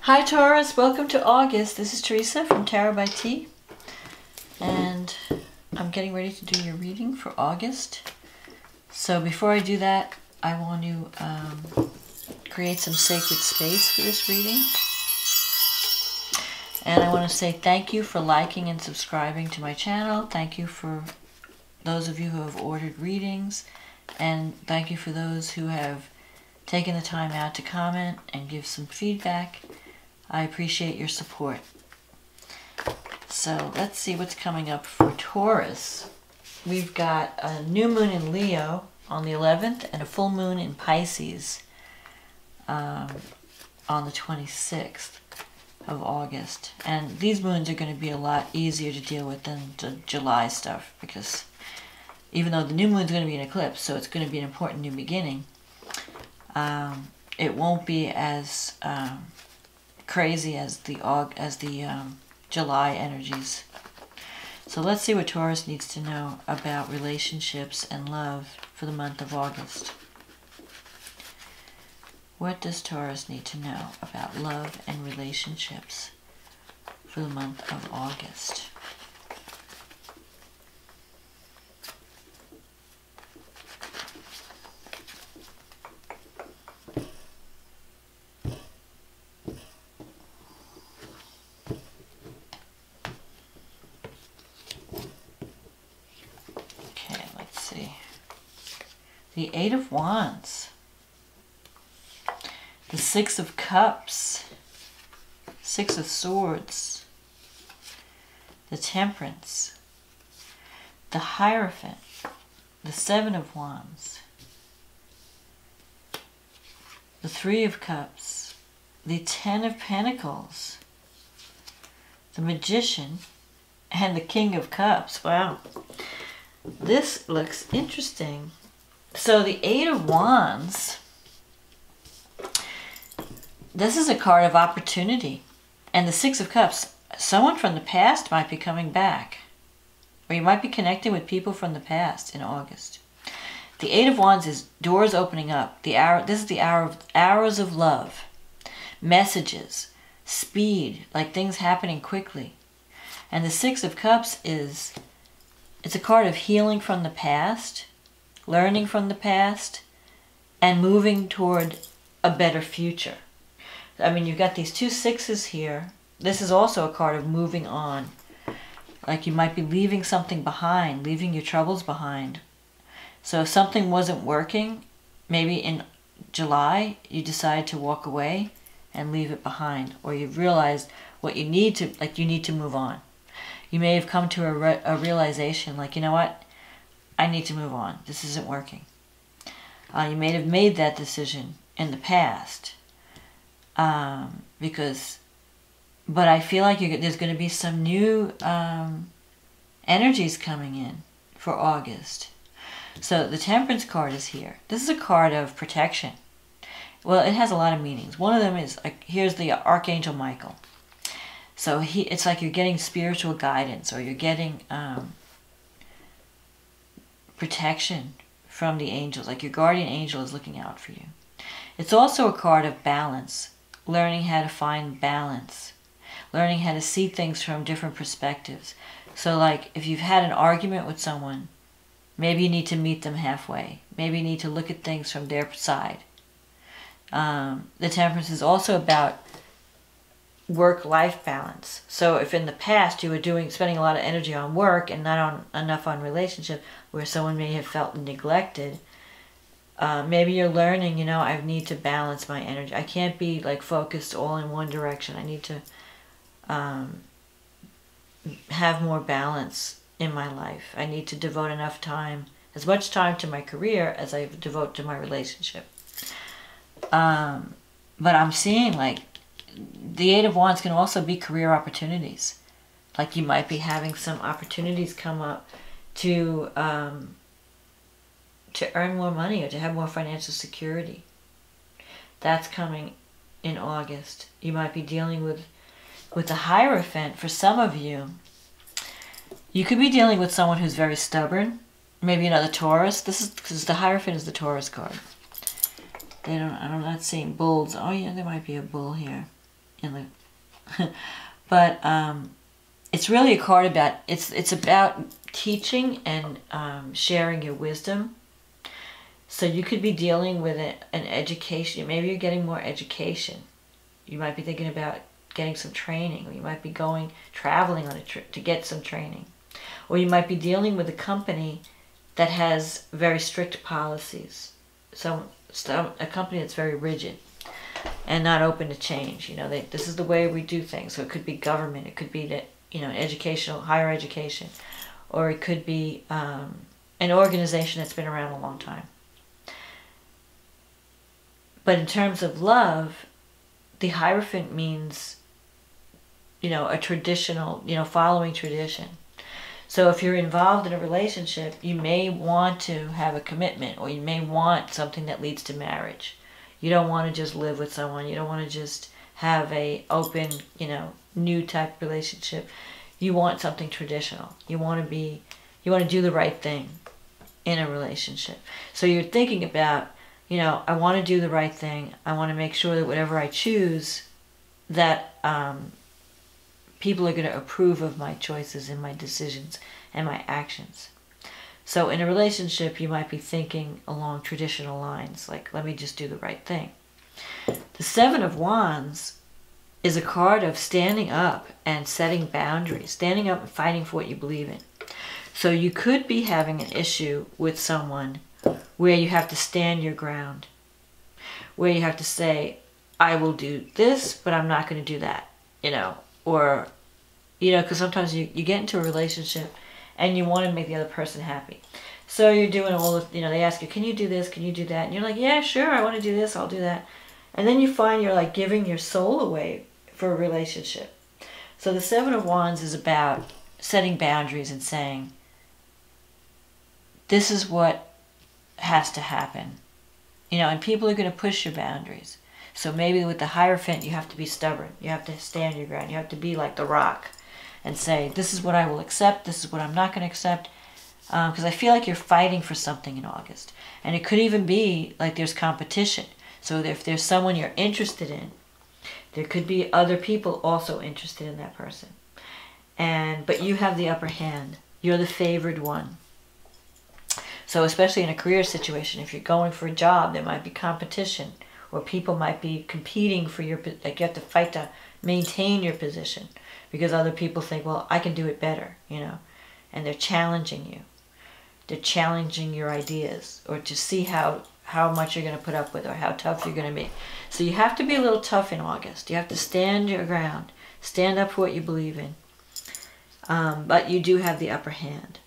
Hi Taurus, welcome to August. This is Teresa from Tarot by T, and I'm getting ready to do your reading for August. So before I do that, I want to create some sacred space for this reading. And I want to say thank you for liking and subscribing to my channel. Thank you for those of you who have ordered readings, and thank you for those who have taken the time out to comment and give some feedback. I appreciate your support. So let's see what's coming up for Taurus. We've got a new moon in Leo on the 11th and a full moon in Pisces on the 26th of August. And these moons are going to be a lot easier to deal with than the July stuff, because even though the new moon is going to be an eclipse, so it's going to be an important new beginning, it won't be as crazy as the July energies. So let's see what Taurus needs to know about relationships and love for the month of August. What does Taurus need to know about love and relationships for the month of August? The Eight of Wands, the Six of Cups, Six of Swords, the Temperance, the Hierophant, the Seven of Wands, the Three of Cups, the Ten of Pentacles, the Magician, and the King of Cups. Wow, this looks interesting. So the Eight of Wands, this is a card of opportunity. And the Six of Cups, someone from the past might be coming back. Or you might be connecting with people from the past in August. The Eight of Wands is doors opening up. This is the hour of arrows of love. Messages, speed, like things happening quickly. And the Six of Cups it's a card of healing from the past, learning from the past, and moving toward a better future. I mean, you've got these two sixes here. This is also a card of moving on. Like you might be leaving something behind, leaving your troubles behind. So if something wasn't working, maybe in July, you decide to walk away and leave it behind. Or you've realized what you need to, like you need to move on. You may have come to a realization, like, you know what? I need to move on. This isn't working. You may have made that decision in the past, but I feel like there's going to be some new energies coming in for August. So the Temperance card is here. This is a card of protection. Well, it has a lot of meanings. One of them is, like, here's the Archangel Michael. So it's like you're getting spiritual guidance, or you're getting protection from the angels, like your guardian angel is looking out for you. It's also a card of balance, learning how to find balance, learning how to see things from different perspectives. So like if you've had an argument with someone, maybe you need to meet them halfway. Maybe you need to look at things from their side. The Temperance is also about work-life balance. So if in the past you were spending a lot of energy on work and not enough on relationship, where someone may have felt neglected, maybe you're learning, you know, I need to balance my energy. I can't be like focused all in one direction. I need to have more balance in my life. I need to devote enough time, as much time to my career as I devote to my relationship. But I'm seeing like the Eight of Wands can also be career opportunities. Like you might be having some opportunities come up to earn more money or to have more financial security. That's coming in August. You might be dealing with the Hierophant. For some of you, you could be dealing with someone who's very stubborn. Maybe another Taurus. This is because the Hierophant is the Taurus card. I'm not seeing bulls. Oh yeah, there might be a bull here. in the but it's really a card about, it's about teaching and sharing your wisdom. So you could be dealing with an education. Maybe you're getting more education. You might be thinking about getting some training, or you might be traveling on a trip to get some training. Or you might be dealing with a company that has very strict policies. So a company that's very rigid and not open to change. You know, this is the way we do things. So it could be government, it could be that, you know, higher education, or it could be an organization that's been around a long time. But in terms of love, the Hierophant means, you know, a traditional, you know, following tradition. So if you're involved in a relationship, you may want to have a commitment, or you may want something that leads to marriage. You don't want to just live with someone. You don't want to just have a open, you know, new type relationship. You want something traditional. You want to do the right thing in a relationship. So you're thinking about, you know, I want to do the right thing. I want to make sure that whatever I choose, that people are going to approve of my choices and my decisions and my actions. So in a relationship, you might be thinking along traditional lines, like, let me just do the right thing. The Seven of Wands is a card of standing up and setting boundaries, standing up and fighting for what you believe in. So you could be having an issue with someone where you have to stand your ground, where you have to say, I will do this, but I'm not going to do that, you know, or, you know, because sometimes you get into a relationship and you want to make the other person happy. So you're doing all the, you know, they ask you, can you do this, can you do that? And you're like, yeah, sure, I want to do this, I'll do that. And then you find you're like giving your soul away for a relationship. So the Seven of Wands is about setting boundaries and saying, this is what has to happen, you know, and people are going to push your boundaries. So maybe with the Hierophant, you have to be stubborn. You have to stand your ground. You have to be like the rock and say, this is what I will accept. This is what I'm not going to accept. Because I feel like you're fighting for something in August. And it could even be like there's competition. So if there's someone you're interested in, there could be other people also interested in that person. But you have the upper hand. You're the favored one. So especially in a career situation, if you're going for a job, there might be competition, or people might be competing for your, like you have to fight to maintain your position because other people think, well, I can do it better, you know, and they're challenging you. They're challenging your ideas, or to see how much you're going to put up with, or how tough you're going to be. So you have to be a little tough in August. You have to stand your ground, stand up for what you believe in. But you do have the upper hand.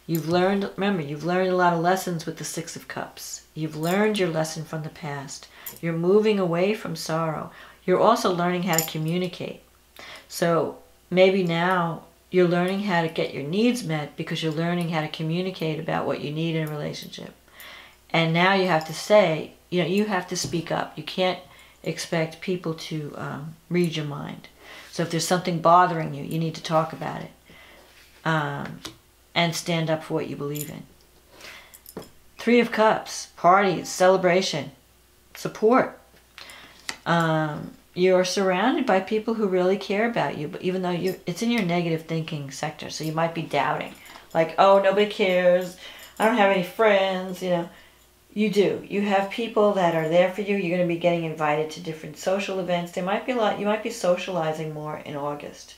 You've learned, remember, you've learned a lot of lessons with the Six of Cups. You've learned your lesson from the past. You're moving away from sorrow. You're also learning how to communicate. So maybe now you're learning how to get your needs met because you're learning how to communicate about what you need in a relationship. And now you have to say, you know, you have to speak up. You can't expect people to read your mind. So if there's something bothering you, you need to talk about it. And stand up for what you believe in. Three of Cups, parties, celebration, support. You're surrounded by people who really care about you, but even though it's in your negative thinking sector, so you might be doubting. Like, oh, nobody cares, I don't have any friends, you know. You do. You have people that are there for you. You're going to be getting invited to different social events. There might be a lot, you might be socializing more in August.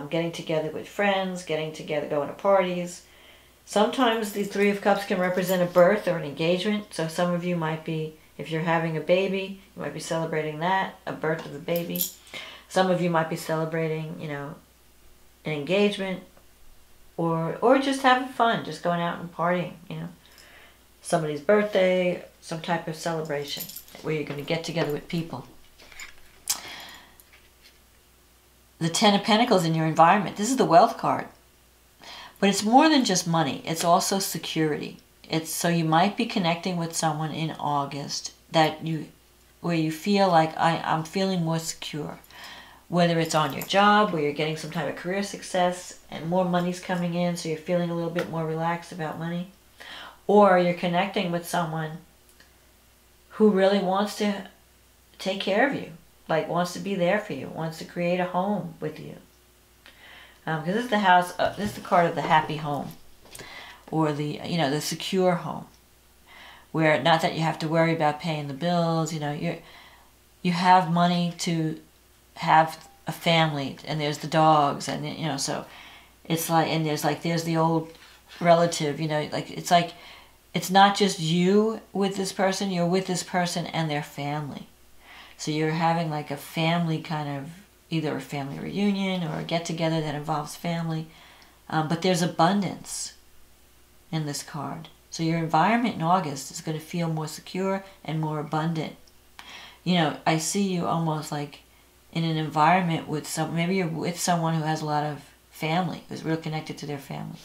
Getting together with friends, getting together, going to parties. Sometimes the Three of Cups can represent a birth or an engagement. So some of you might be, if you're having a baby, you might be celebrating that, a birth of a baby. Some of you might be celebrating, you know, an engagement, or just having fun, just going out and partying, you know. Somebody's birthday, some type of celebration where you're going to get together with people. The Ten of Pentacles in your environment. This is the wealth card. But it's more than just money. It's also security. So you might be connecting with someone in August where you feel like I'm feeling more secure. Whether it's on your job, where you're getting some type of career success and more money's coming in, so you're feeling a little bit more relaxed about money. Or you're connecting with someone who really wants to take care of you. like wants to be there for you, wants to create a home with you. Because this is the house, this is the card of the happy home, or the, you know, the secure home, where not that you have to worry about paying the bills. You know, you have money to have a family, and there's the dogs, and you know, so it's like, and there's the old relative. You know, like it's not just you with this person, you're with this person and their family. So you're having like a family kind of, either a family reunion or a get-together that involves family. But there's abundance in this card. So your environment in August is going to feel more secure and more abundant. You know, I see you almost like in an environment with maybe you're with someone who has a lot of family, who's real connected to their family.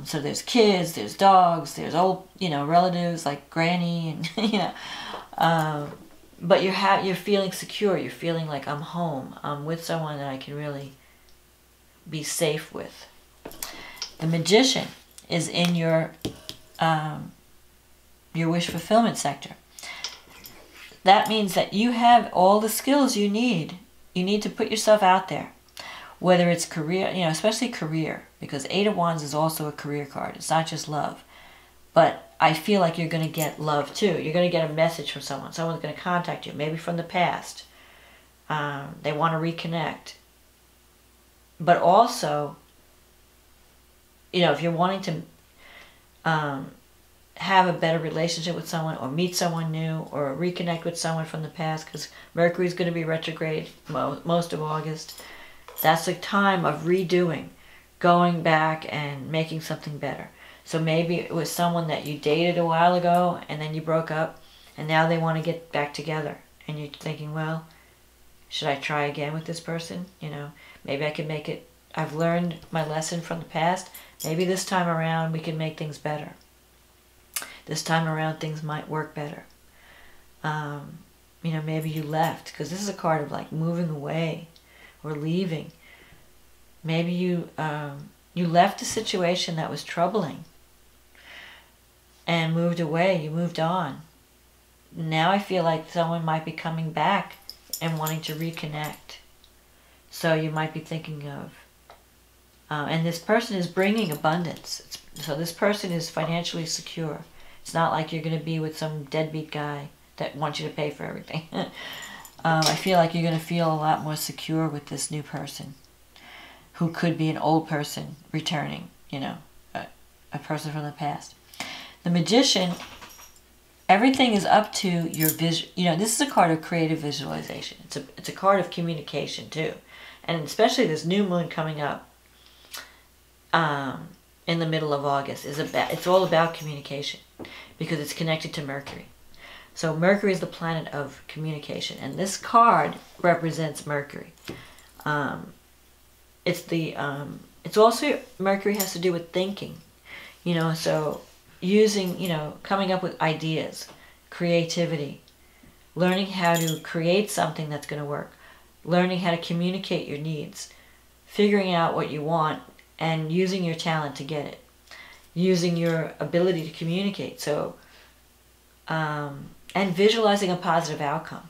So there's kids, there's dogs, there's old, you know, relatives like granny, and you know, but you're feeling secure. You're feeling like I'm home. I'm with someone that I can really be safe with. The Magician is in your wish fulfillment sector. That means that you have all the skills you need. You need to put yourself out there, whether it's career, you know, especially career, because Eight of Wands is also a career card. It's not just love. But I feel like you're going to get love too. You're going to get a message from someone. Someone's going to contact you, maybe from the past. They want to reconnect. But also, you know, if you're wanting to have a better relationship with someone, or meet someone new, or reconnect with someone from the past, because Mercury's going to be retrograde most of August. That's a time of redoing, going back and making something better. So maybe it was someone that you dated a while ago and then you broke up, and now they want to get back together. And you're thinking, well, should I try again with this person? You know, maybe I can make it, I've learned my lesson from the past. Maybe this time around we can make things better. This time around things might work better. You know, maybe you left, because this is a card of like moving away or leaving. Maybe you left a situation that was troubling and moved away. You moved on. Now I feel like someone might be coming back and wanting to reconnect. So you might be thinking of, and this person is bringing abundance. So this person is financially secure. It's not like you're going to be with some deadbeat guy that wants you to pay for everything. I feel like you're going to feel a lot more secure with this new person, who could be an old person returning, you know, a person from the past. The Magician, everything is up to your vision. You know, this is a card of creative visualization. It's a card of communication too. And especially this new moon coming up in the middle of August it's all about communication, because it's connected to Mercury. So Mercury is the planet of communication, and this card represents Mercury. It's also, Mercury has to do with thinking, you know, so using, you know, coming up with ideas, creativity, learning how to create something that's going to work, learning how to communicate your needs, figuring out what you want, and using your talent to get it, using your ability to communicate. So, and visualizing a positive outcome.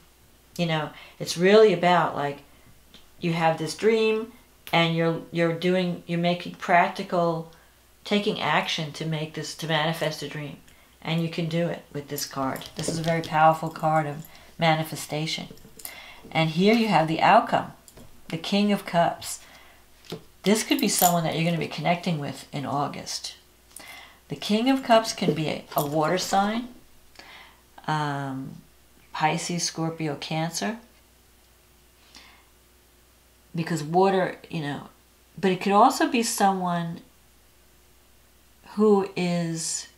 You know, it's really about like, you have this dream, and you're making practical, taking action to make this, to manifest a dream. And you can do it with this card. This is a very powerful card of manifestation. And here you have the outcome, the King of Cups. This could be someone that you're going to be connecting with in August. The King of Cups can be a water sign, Pisces, Scorpio, Cancer. Because water, you know, but it could also be someone who is,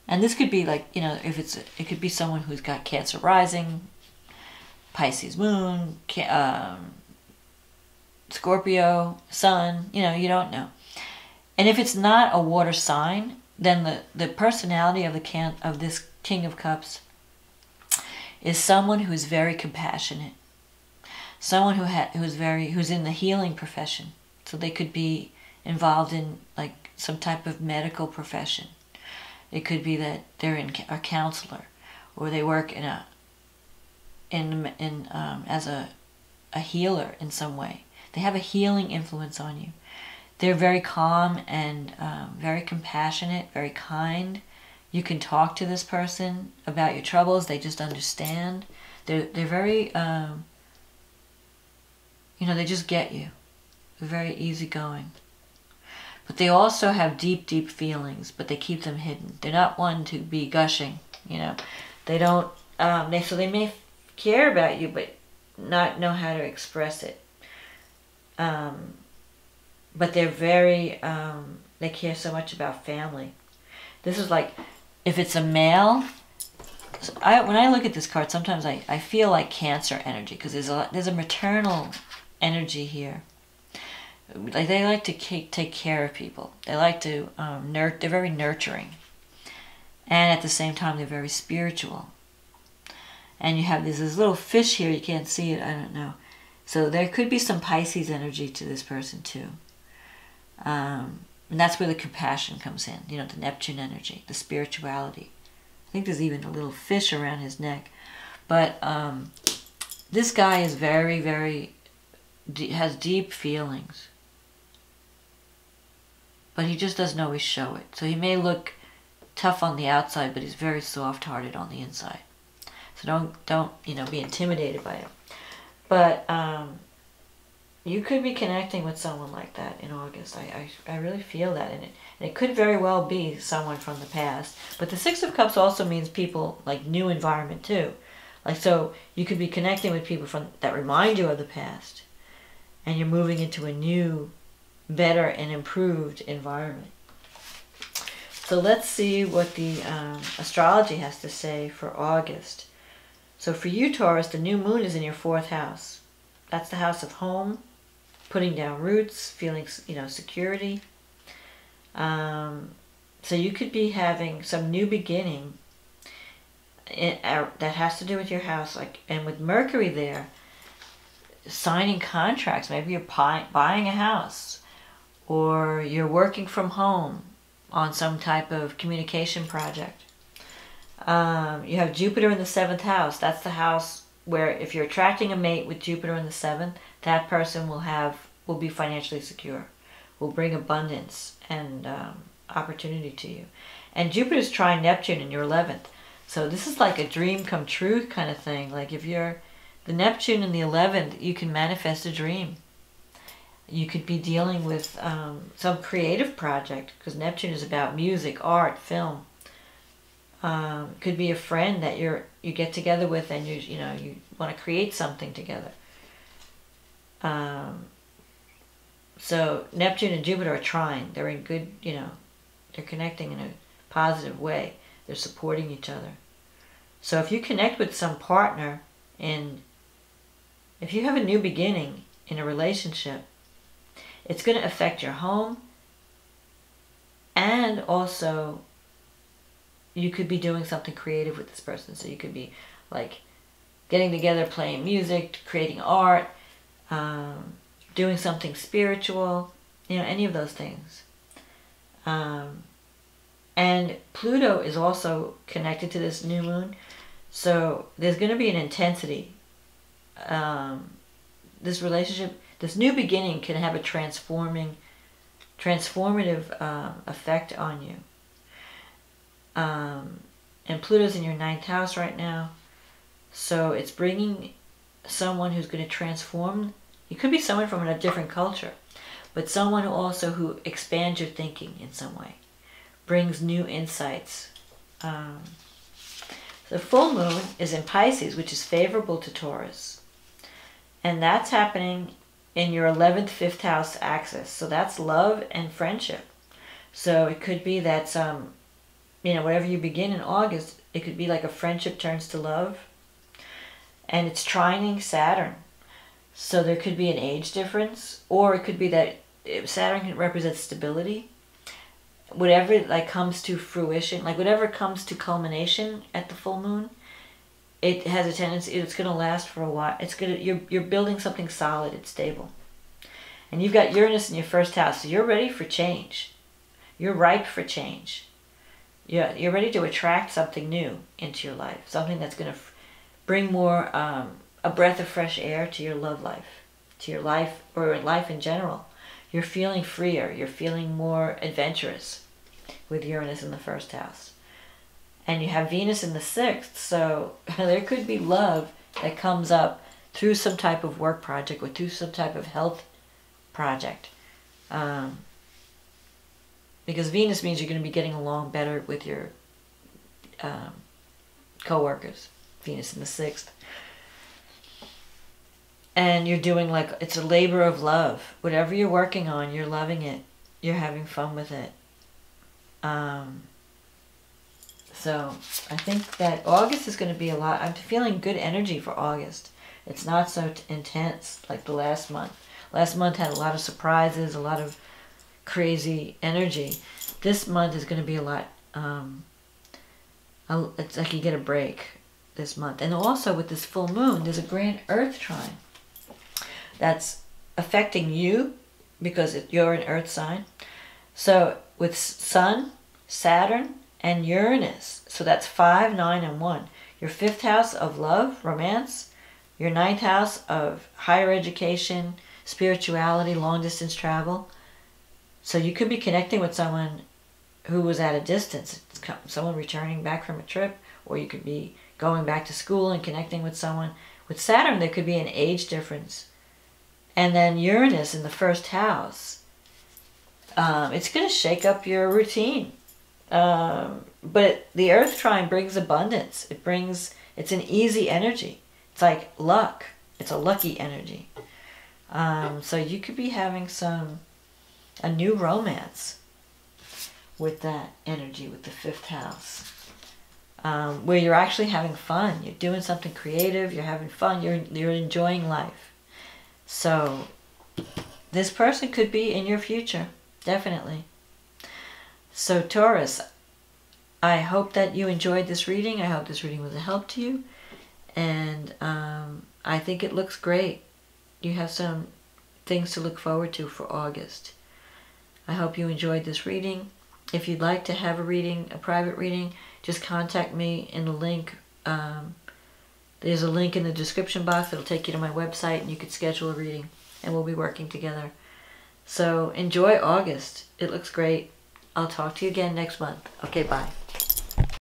and this could be like, you know, it could be someone who's got Cancer rising, Pisces moon, Scorpio sun, you know, you don't know. And if it's not a water sign, then the personality of this King of Cups is someone who is very compassionate. Someone who's in the healing profession. So they could be involved in like some type of medical profession. It could be that they're a counselor, or they work in as a healer in some way. They have a healing influence on you. They're very calm and very compassionate, very kind. You can talk to this person about your troubles. They just understand. They're very, they just get you. They're very easygoing. But they also have deep, deep feelings, but they keep them hidden. They're not one to be gushing, They don't, so they may care about you, but not know how to express it. But they're very, they care so much about family. This is like, if it's a male, when I look at this card, sometimes I feel like Cancer energy, because there's a maternal energy here. Like, they like to take care of people. They like to, they're very nurturing. And at the same time, they're very spiritual. And you have this little fish here, you can't see it, I don't know. So there could be some Pisces energy to this person too. And that's where the compassion comes in, the Neptune energy, the spirituality. I think there's even a little fish around his neck. But this guy is very, very, has deep feelings. But he just doesn't always show it. So he may look tough on the outside, but he's very soft-hearted on the inside. So don't be intimidated by it. But you could be connecting with someone like that in August. I really feel that in it. And it could very well be someone from the past. But the Six of Cups also means people, like, new environment too. Like, so you could be connecting with people that remind you of the past. And you're moving into a new, better and improved environment. So let's see what the astrology has to say for August. So for you, Taurus, the new moon is in your 4th house. That's the house of home, putting down roots, feeling, security. So you could be having some new beginning that has to do with your house, and with Mercury there, signing contracts. Maybe you're buying a house, or you're working from home on some type of communication project. You have Jupiter in the 7th house. That's the house where if you're attracting a mate with Jupiter in the 7th, that person will be financially secure, will bring abundance and opportunity to you. And Jupiter's trine Neptune in your 11th. So this is like a dream come true kind of thing. Like, if you're the Neptune in the 11th, you can manifest a dream. You could be dealing with some creative project, because Neptune is about music, art, film. Could be a friend that you get together with, and you want to create something together. So Neptune and Jupiter are trine. They're in good, they're connecting in a positive way. They're supporting each other. So if you connect with some partner, if you have a new beginning in a relationship, it's going to affect your home, and also you could be doing something creative with this person. So you could be like getting together, playing music, creating art, doing something spiritual, any of those things. And Pluto is also connected to this new moon. So there's going to be an intensity. This relationship, this new beginning can have a transformative effect on you. And Pluto's in your 9th house right now. So it's bringing someone who's going to transform. It could be someone from a different culture, but someone who expands your thinking in some way, brings new insights. The full moon is in Pisces, which is favorable to Taurus. And that's happening in your 11th, 5th house axis. So that's love and friendship. So it could be that whatever you begin in August, it could be like a friendship turns to love. And it's trining Saturn. So there could be an age difference, or it could be that Saturn represents stability. Whatever comes to fruition, whatever comes to culmination at the full moon, it has a tendency, it's going to last for a while. You're building something solid, it's stable. And you've got Uranus in your 1st house, so you're ready for change. You're ripe for change. You're ready to attract something new into your life, something that's going to bring more, a breath of fresh air to your love life, to your life, or life in general. You're feeling freer. You're feeling more adventurous with Uranus in the first house. And you have Venus in the 6th, so there could be love that comes up through some type of work project or through some type of health project. Because Venus means you're going to be getting along better with your co-workers. Venus in the 6th. And you're doing like, it's a labor of love. Whatever you're working on, you're loving it. You're having fun with it. So I think that August is going to be a lot. I'm feeling good energy for August. It's not so intense like the last month. Last month had a lot of surprises, a lot of crazy energy. This month is going to be a lot, it's like you get a break this month. And also with this full moon, there's a grand Earth trine that's affecting you because you're an Earth sign. So with Sun, Saturn, and Uranus, so that's 5, 9, and 1. Your 5th house of love, romance, your 9th house of higher education, spirituality, long distance travel. So you could be connecting with someone who was at a distance, someone returning back from a trip, or you could be going back to school and connecting with someone. With Saturn, there could be an age difference. And then Uranus in the 1st house, it's going to shake up your routine. But the Earth trine brings abundance. It's an easy energy. It's like luck. It's a lucky energy. So you could be having a new romance with that energy, with the 5th house. Where you're actually having fun. You're doing something creative. You're having fun. You're enjoying life. So this person could be in your future. Definitely. So Taurus, I hope that you enjoyed this reading. I hope this reading was a help to you. And I think it looks great. You have some things to look forward to for August. I hope you enjoyed this reading. If you'd like to have a reading, a private reading, just contact me in the link. There's a link in the description box that'll take you to my website, and you could schedule a reading, and we'll be working together. So enjoy August. It looks great. I'll talk to you again next month. Okay, bye.